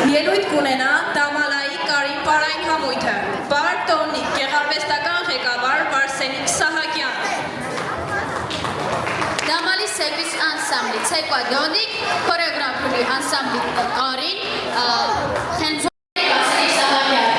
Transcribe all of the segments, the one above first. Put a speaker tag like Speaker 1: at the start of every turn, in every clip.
Speaker 1: Ելույթ կունենա Դամալայի Կարին պարային համույթը, Բարտոնիկ, գեղարվեստական ղեկավար Վարսենիկ Սահակյան։
Speaker 2: Դամալի սերվիս անսամբլի Ցեկվադոնիկ, խորեոգրաֆի անսամբլի Կարին, Խենձոնիկ Վարսենիկ Սահակյան։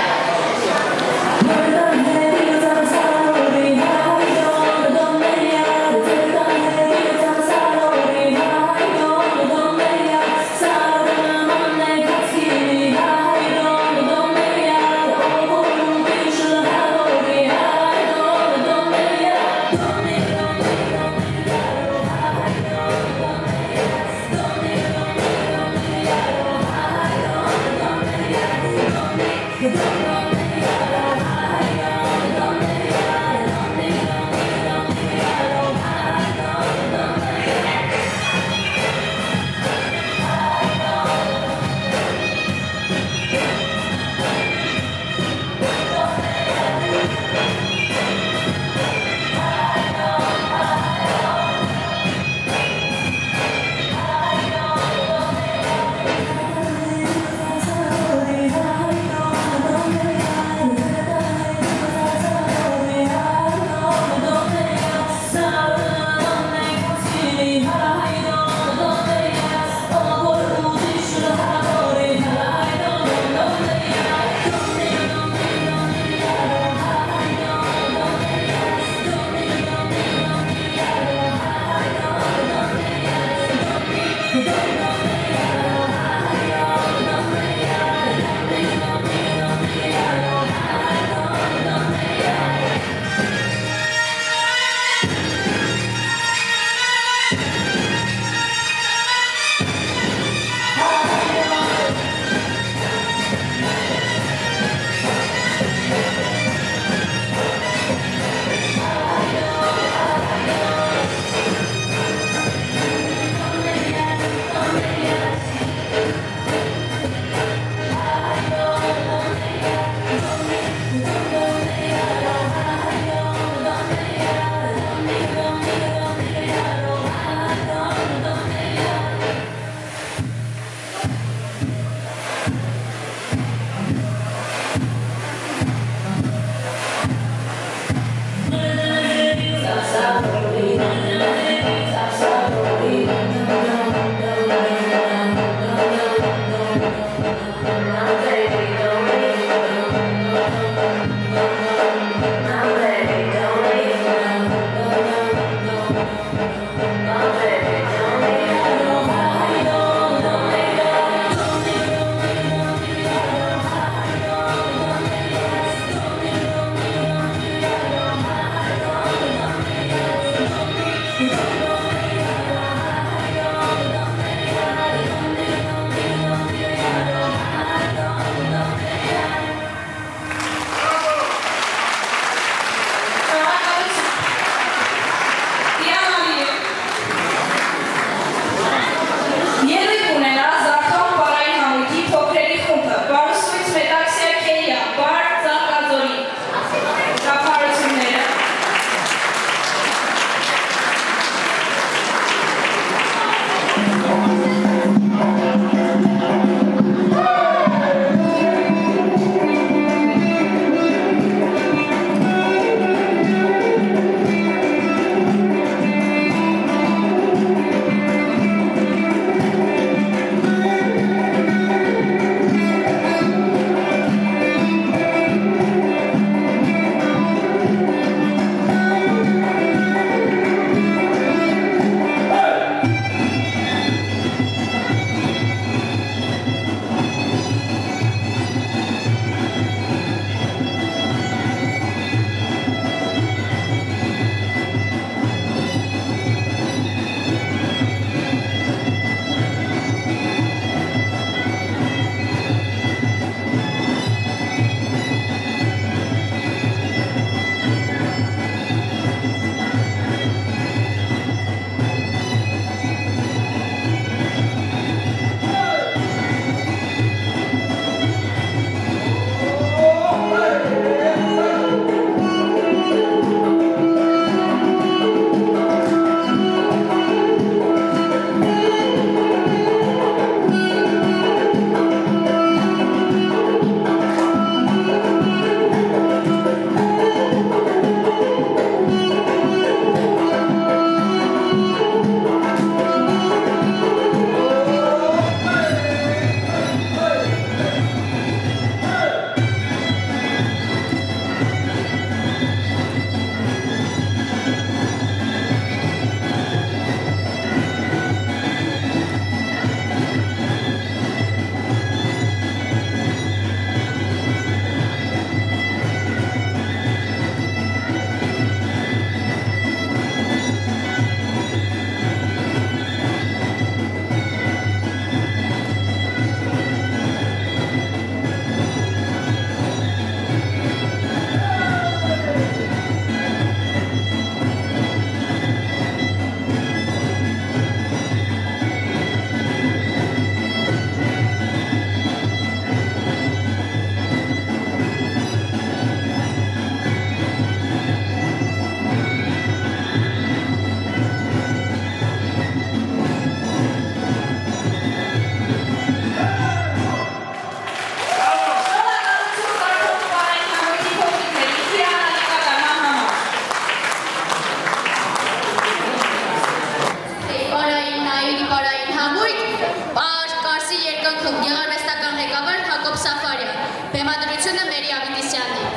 Speaker 2: երկնքում գեղարվեստական ղեկավար Հակոբ Սաֆարյան, բեմադրությունը Մերի Ավետիսյանի։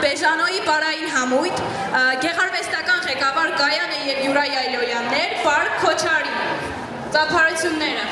Speaker 1: Բեժանոյի պարային համույթ, գեղարվեստական ղեկավար Գայանե և Յուրա Այլոյաններ, Պարկ Քոչարի, ծափարությունները։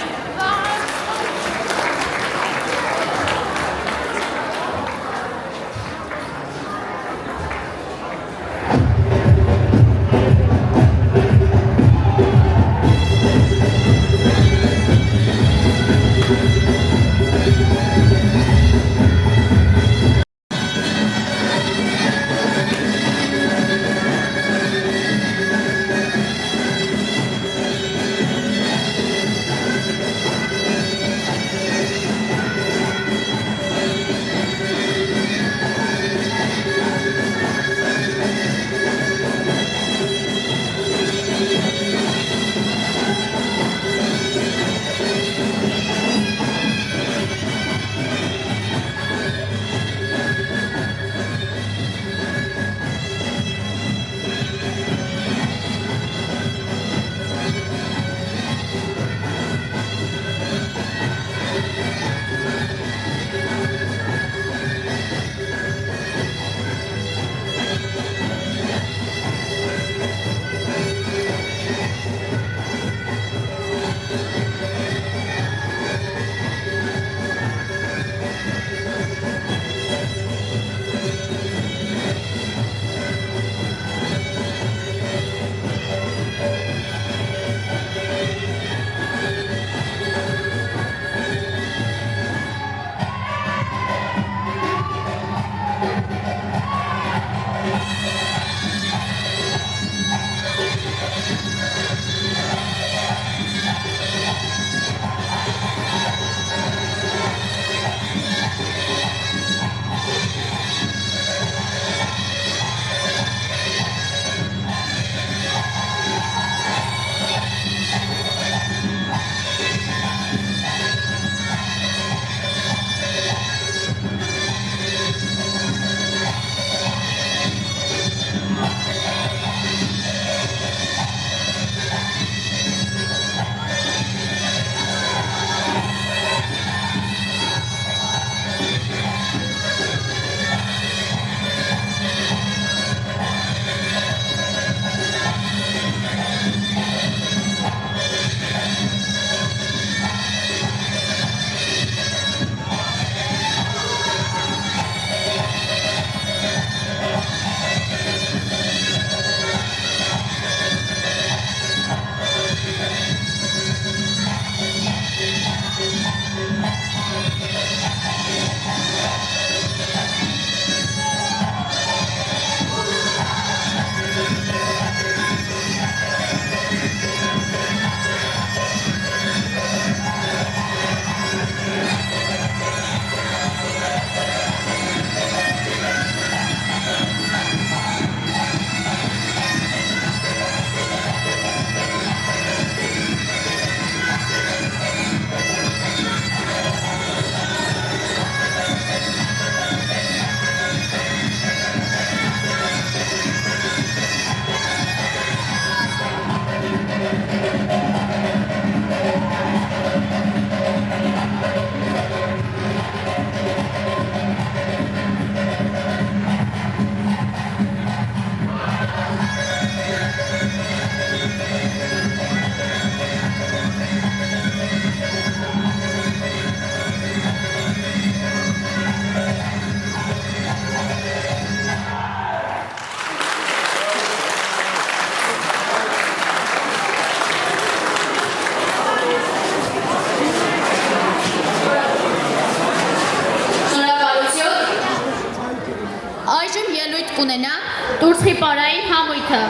Speaker 2: Այժմ ելույթ կունենա Տուրսխի պարային համույթը։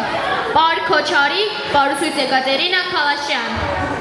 Speaker 2: Պար Քոչարի, պարուսույց Եկատերինա Քալաշյան։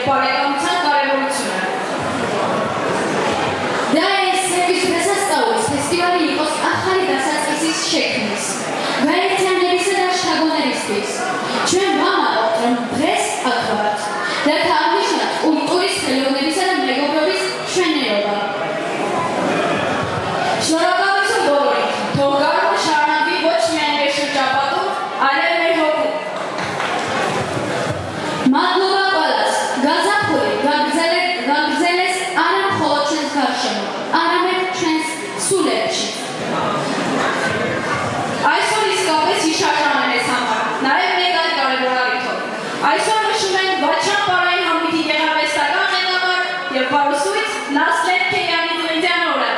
Speaker 1: բարեկամության կարևորությունը։
Speaker 2: Դա է սերվիս հեսաստավորից ֆեստիվալի իկոս ախարի դասածքիսից շեքնից, գայրիցյաններիս է դաշ թագոներիստից, չեն բամա օտրում բրես ակվարդ, դա թաղնիշնատ ու տուրիստ խելյոներիս է մեգոբրովից շվեներովա։
Speaker 1: Շնորհակալություն բոլորին, թող գարունը շարունակվի ոչ միայն մեր շրջապատում, այլև մեր հոգում։
Speaker 2: Մատնովա պալաց, գազապուրի, գագრძել ես արամ խոլոտ չենց գարշեմ, արամ է չենց սուլերչի։
Speaker 1: Այսօր իսկապես հիշարժան է մեզ համար, նաև մեկ այլ կարևոր առիթով։ Այսօր նշում ենք Վաչյան պարային համույթի գեղարվեստական ղեկավար և պարուսույց Նասլետ Քեյանի ծննդյան օրը։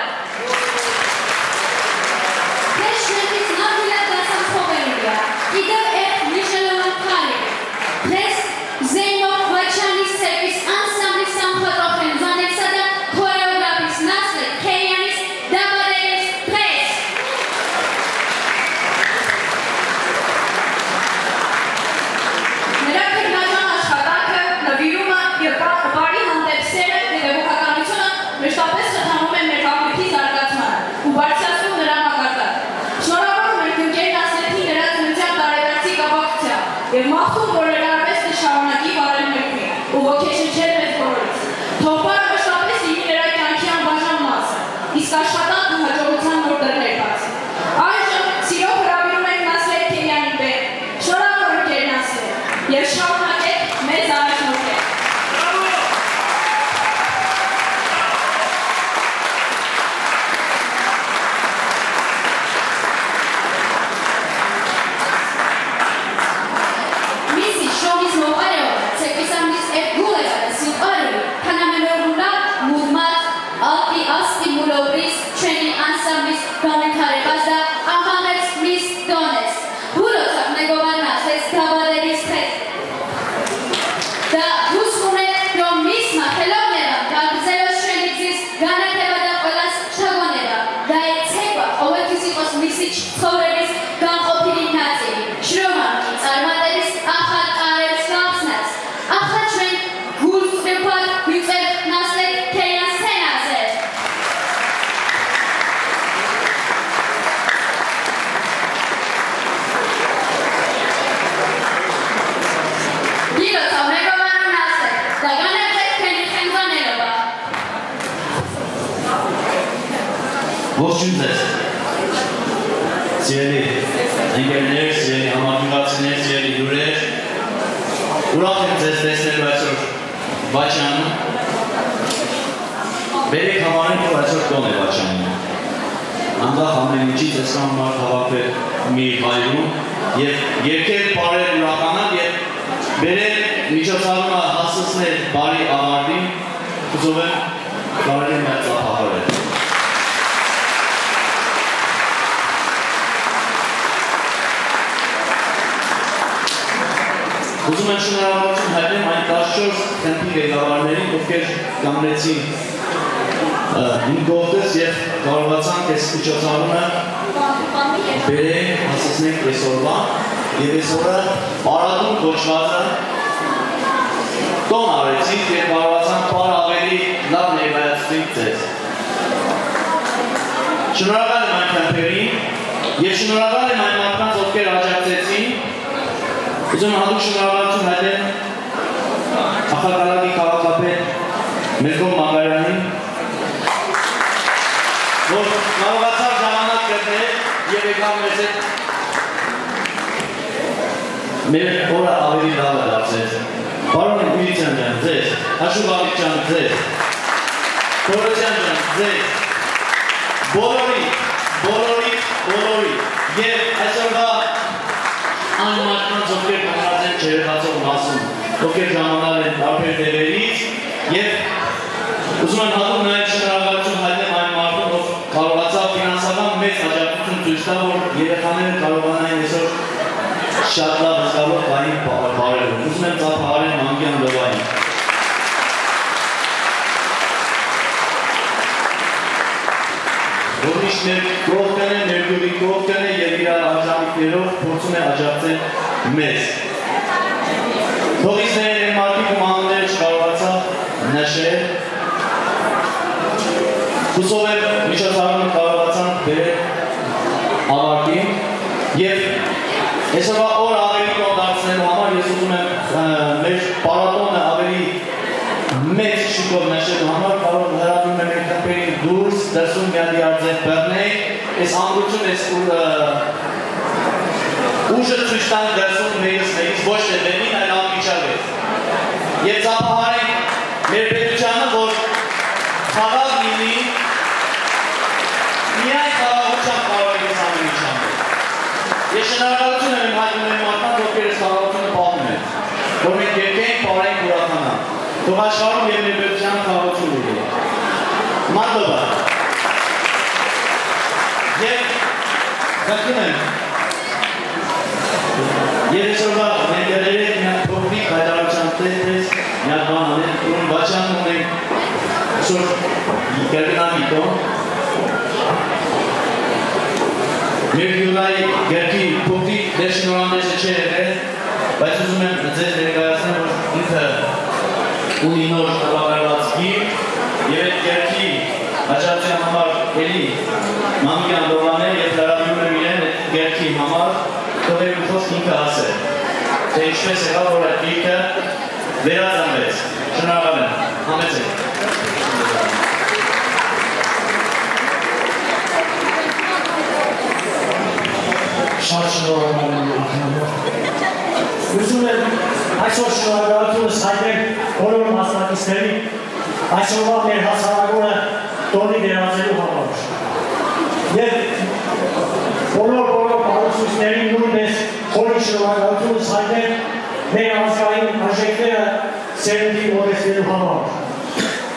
Speaker 2: Դες շնետից նավիլա դասան խողերուգա, իդավ էխ նիշելոման քարի, դες զեյնով Վաչյանի սերվիս անսամբլի սամխատրոխեն զանեցադա քորեոգրաֆիս Նասլետ Քեյանից դաբարերից պրես։
Speaker 1: Նրա քննական աշխատանքը, նվիրումը և բարի հանդեպ սերը հետևողականությունը մշտապես խթանում են մեր համույթի զարգացմանը ու բարձրացնում նրա մակարդակը։ Շնորհավորում ենք ընկեր Նասլեթի նրա ծննդյան տարեդարձի կապակցությամբ և մաղթում, որ նրա արվեստը շարունակի բարելմեկվի ու ոգեշնչել մեզ բոլորից։ Թող բարը մշտապես լինի նրա կյանքի անբաժան մասը, իսկ աշխատանք ու հաջողության նոր դռներ բացի։ Այժմ սիրով հրավիրում ենք Նասլետ Քեյանի բեմ։ Շնորհավոր ընկեր Նասլետ, և շարունակեք մեզ առաջնորդել։
Speaker 2: Միսի շոմից մողարեով, ցեկվիսամից էտ գուլեգանը սիտ արի, քանամենորունա մուդմատ, ալտի աստի մուլոբրիս, չենի անսամբիս գանեքարեվազդա, ամաղեց միս դոնես, բուրոցավ նեգովանած ես դավարերիս հետ։ Դա հուսվում է, რომ მის მახელოვნება გაგრძელოს შენიცის განათება და ყველას შთაგონება და ეს ცეკვა ყოველთვის იყოს მისი ცხოვრების განყოფილი ნაწილი. შრომა კი წარმატების ახალ კარიერს გახსნას. ახლა ჩვენ გულწრფად ვიწერთ ნასლეთ ქეიანს სცენაზე. გილოცავ მეგობარო ნასლეთ და განაგრძეთ თქვენი ხელმძღვანელობა.
Speaker 3: Ողջույն ձեզ։ Սիրելի ընկերներ, սիրելի համագյուղացիներ, սիրելի հյուրեր, ուրախ եմ ձեզ տեսնելու այսօր Վաչյանում։ Բերեք համարենք, որ այսօր տոն է Վաչյանում։ Անդախ ամեն ինչից ես համար հավաքվել մի հայրում և երկեր պարել ուրախանալ և բերել միջոցառումը հասցնել բարի ավարտին, ուզում եմ կարելի է մեր ծափահարել։ Ուզում եմ շնորհավորություն հայտնեմ այն 14 խմբի ղեկավարներին, ովքեր կանգնեցին իմ կողքս և կարողացանք այս միջոցառումը բերել, հասցնենք այսօրվա և այսօրը պարադում կոչվածը տոն արեցինք և կարողացանք պար ավելի լավ ներկայացնենք ձեզ։ Շնորհակալ եմ այն խմբերին և շնորհակալ եմ այն մարդկանց, ովքեր աջակցեցին։ Ուզում եմ հատուկ շնորհավորություն հայտնել Ախալկալակի քաղաքապետ Մերկոմ Մանգարյանին, որ կարողացավ ժամանակ գտնել և եկավ մեզ հետ մեր օրը ավելի լավը դարձրեց։ Պարոն Միլիցյան ջան, ձեզ, Աշուղալիկ ջան, ձեզ, Թորոսյան ջան, ձեզ, բոլորի և այսօրվա այն մարդկանց, ովքեր կանգնած են չերևացող մասում, ովքեր ժամանալ են տարբեր դերերից և ուզում եմ հատուկ նաև շնորհավորություն հայտնել այն մարդուն, ով կարողացավ ֆինանսական մեծ աջակցություն ցույց տալ, որ երեխաները կարողանային այսօր շատ լավ զգալով բանի բարել։ Ուզում եմ ծափահարել Մանգյան Լովային։ Որ միշտ մեր կողքն է, մեր գյուղի կողքն է և իր արժանիքներով փորձում է աջակցել մեզ։ Թողիցները մարդիկ ու մանուները չկարողացան նշել։ Հուսով եմ միջոցառումը կարողացանք բերել ավարտին եւ այսօրվա օր ավելի կոչ դարձնելու համար ես ուզում եմ մեր պարատոնը ավելի մեծ շուկով նշելու համար կարող հրավիրում եմ կամպեին դուրս դրսում միադի արձև բեռնեի այս անգություն այս ուժը ցույց տանք դրսում մերից ոչ թե դեմին այլ անմիջապես եւ ծափահարենք մեր պետությանը որ խաղաղ լինի միայն խաղաղությամբ կարող է այս ամենի չանել ես շնորհակալություն եմ հայտնում մարդկանց ովքեր այս խաղաղությունը պահում են որ մենք երկենք պարենք ուրախանանք թող աշխարհում եւ մեր պետության խաղաղություն լինի մատովա եւ խնդրում եմ Եվ այսօրվա մենք երեք միակ փոքրիկ հայտարարության տեսնես միակ բան անենք, ուրում բաչան ունենք այսօր կերգնամիտո մեր հյուրայի գերքի փոքրիկ դերշնորհանդեսը չէ եղել, բայց ուզում եմ ձեզ ներկայացնել, որ ինքը ունի նոր տպագրված գիրք եւ այդ գերքի աջակցության համար էլի Մամիկյան Դովանել եւ հրավիրում եմ իրեն այդ գերքի համար Թողեր ու խոսք ինքը ասել, թե ինչպես եղավ, որ այդ գիրքը վերածնվեց, շնորհակալ եմ, համեցեք։
Speaker 4: Շատ շնորհակալ եմ ուրախանալով։ Ուզում եմ այսօր շնորհակալությունս հայտնել բոլոր մասնակիցներին այսօրվա մեր հասարակությունը տոնի վերածելու համար։ Եվ բոլոր պարուսուսներին նույնպես խորի շնորհակալությունս հայտնել մեր ազգային արժեքները սերնդի մոտեցնելու համար։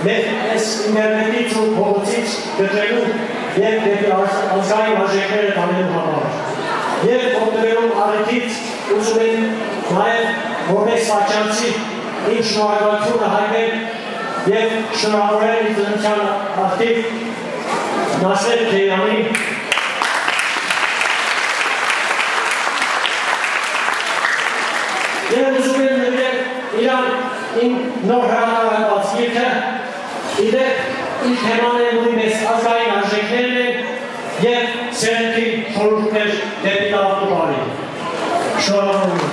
Speaker 4: Մեր այս ինտերնետից ու փողոցից գտնելու եւ դեպի ազգային արժեքները տանելու համար։ Եվ օգտվելով առիթից ուզում եմ նաեւ որպես սաչանցի իմ շնորհակալությունը հայտնել եւ շնորհավորել իմ ծննդյան ակտիվ Նասեր Քեյանին Եվ ուզում եմ նվիրել իրան իմ նոր հրատարակված գիրքը, իդեպ իր թեման է նույնպես ազգային արժեքներն են եւ սերնդի խորհուրդներ դեպի լավ ու բարի։ Շնորհակալ եմ։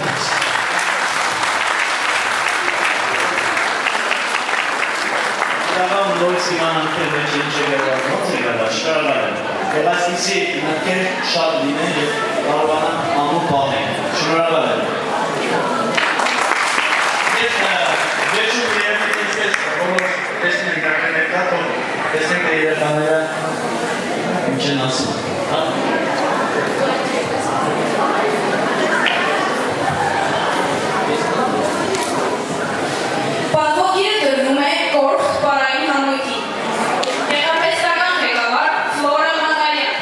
Speaker 3: Դավան նոր սիմանանքեր մեջ ինչ եղավ, ոնց եղավ, շնորհակալ եմ։ Եվ այսպիսի նկեր շատ լինեն եւ կարողանան ամուր պահել։ Շնորհակալ եմ։ Վերջում երևի ինչպես բոլոր տեսնում ենք ակնեկա, տեսնենք թե երեխաները ինչ են ասում։
Speaker 1: Պատվոգիրը դրվում է Կորթ պարային համույթի։ Տեղապեստական ղեկավար Ֆլորա Մանգալյան։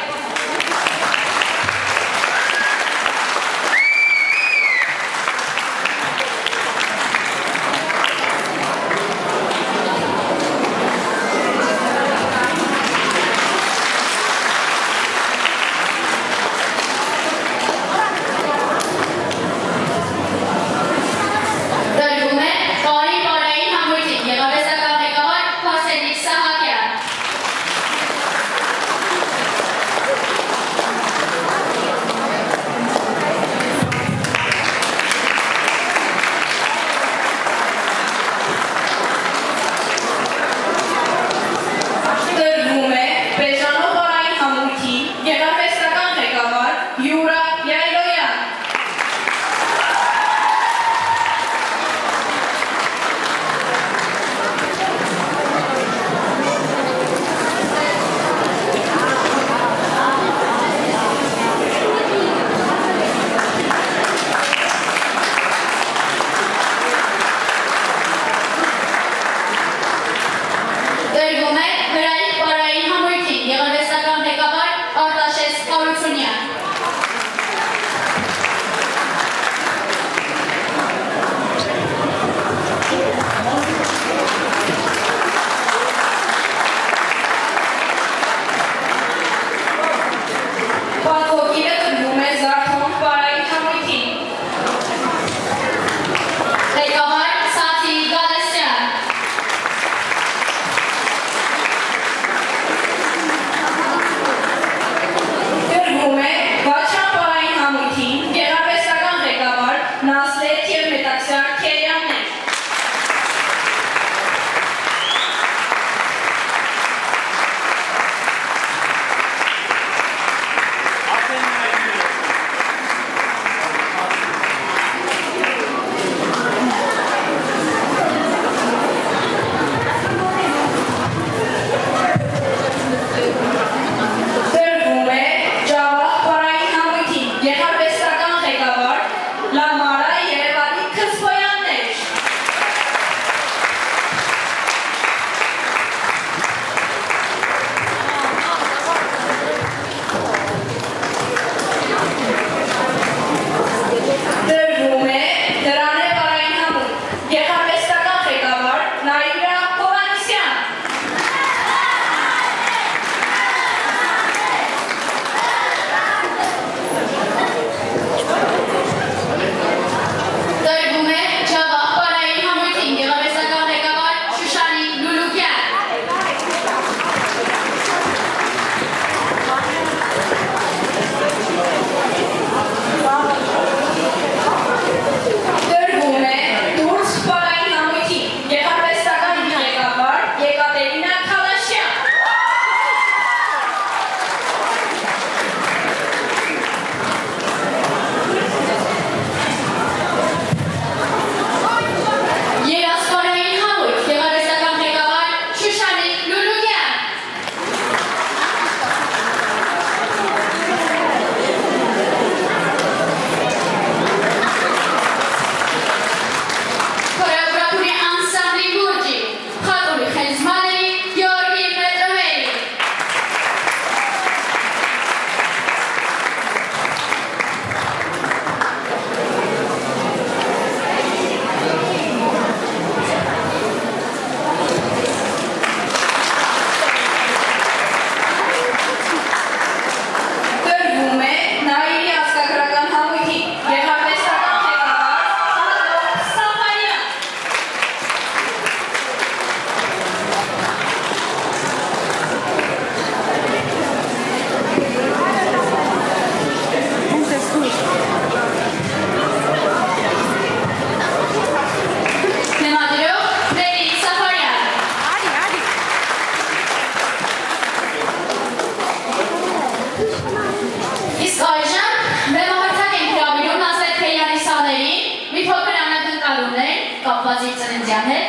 Speaker 2: Իսկ այժմ մեմահարթակ ենք հրավիրում Նազարեթ Քեյանի սաներին, մի փոքր անակնկալումներ կապված իր ծննդյան հետ,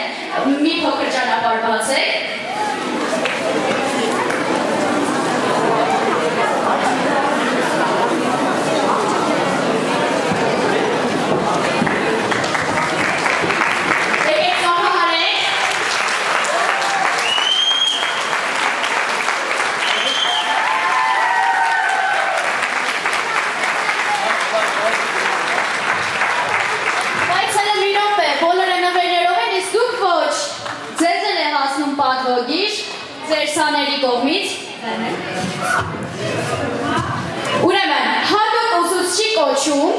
Speaker 2: մի փոքր ճանապարհ բացեք։ Սաների կողմից Ուրեմն, հատուկ ուսուցչի կոչում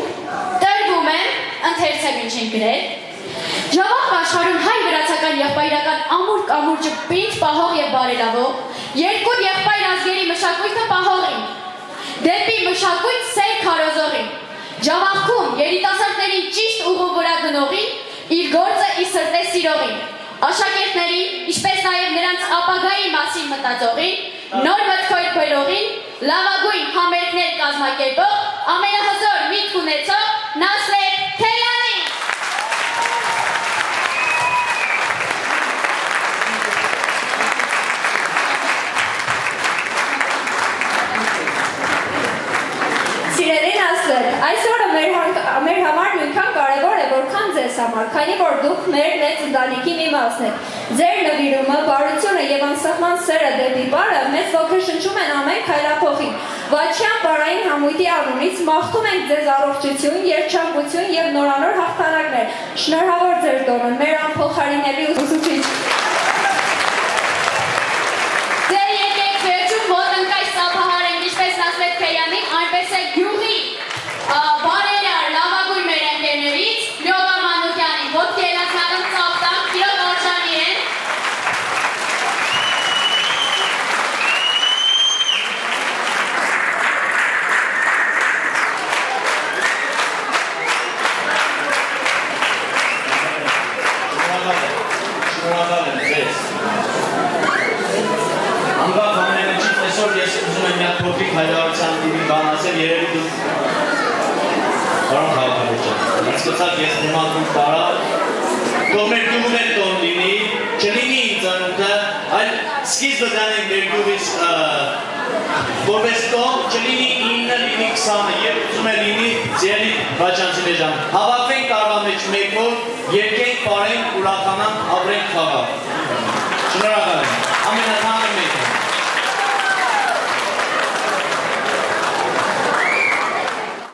Speaker 2: տրվում են ընթերցեմ ինչ են գրել Ժավախ աշխարհում հայ վրացական եղբայրական ամուր կամուրջը պինչ պահող եւ բարելավող երկու եղբայր ազգերի մշակույթը պահողին դեպի մշակույթ սեր քարոզողին Ժավախքում երիտասարդներին ճիշտ ուղու վրա դնողին իր գործը ի սրտե սիրողին Աշակերտներին, ինչպես նաև նրանց ապագայի մասին մտածողին, նոր մտքեր բերողին, լավագույն համերգներ կազմակերպող, ամենահզոր միտք ունեցող Նազարեթ Քեյանին։
Speaker 1: Սիրելի Նազարեթ, այս օրը մեր համար նույնքան կարևոր է, որքան ձեզ համար, քանի որ դուք մեր մեծ ընտանիքի մի մասն եք։ Ձեր նվիրումը, բարությունը եւ անսահման սերը դեպի բարը մեզ ոգեշնչում են ամեն քայլափոխին։ Վաչյան բարային համույթի անունից մաղթում ենք ձեզ առողջություն, երջանկություն եւ նորանոր հաղթանակներ։ Շնորհավոր ձեր տոնը, մեր անփոխարինելի ուսուցիչ։
Speaker 2: Ձեր եկեք վերջում ոտնկայ սափահարենք ինչպես Նազարեթ Քեյանին, այնպես է գյուղի բարերար լավագույն մեր ընկերներից Լյովա Մանուկյանին, ոտքի ելացնալում ծապտանք, իրոք արժանի են։
Speaker 3: Շնորհակալ եմ ձեզ։ Անկախ ամենից այսօր ես ուզում եմ մի հատ փոքրիկ հայրահարության դիմի բան ասել, երևի դուք Պարոն քաղաքավարժան, հասկացաք ես նմանքում տարա, թող մեր գյուղում էլ տոն լինի, չլինի իմ ծնունդը, այլ սկիզբը դանենք մեր գյուղից որպես տոն, չլինի 9, լինի 20, և ուզում է լինի ձերի Վաչյանցիներ ջան։ Հավաքվենք տարվա մեջ մեկ օր, երկենք, պարենք, ուրախանանք, ապրենք խաղաղ։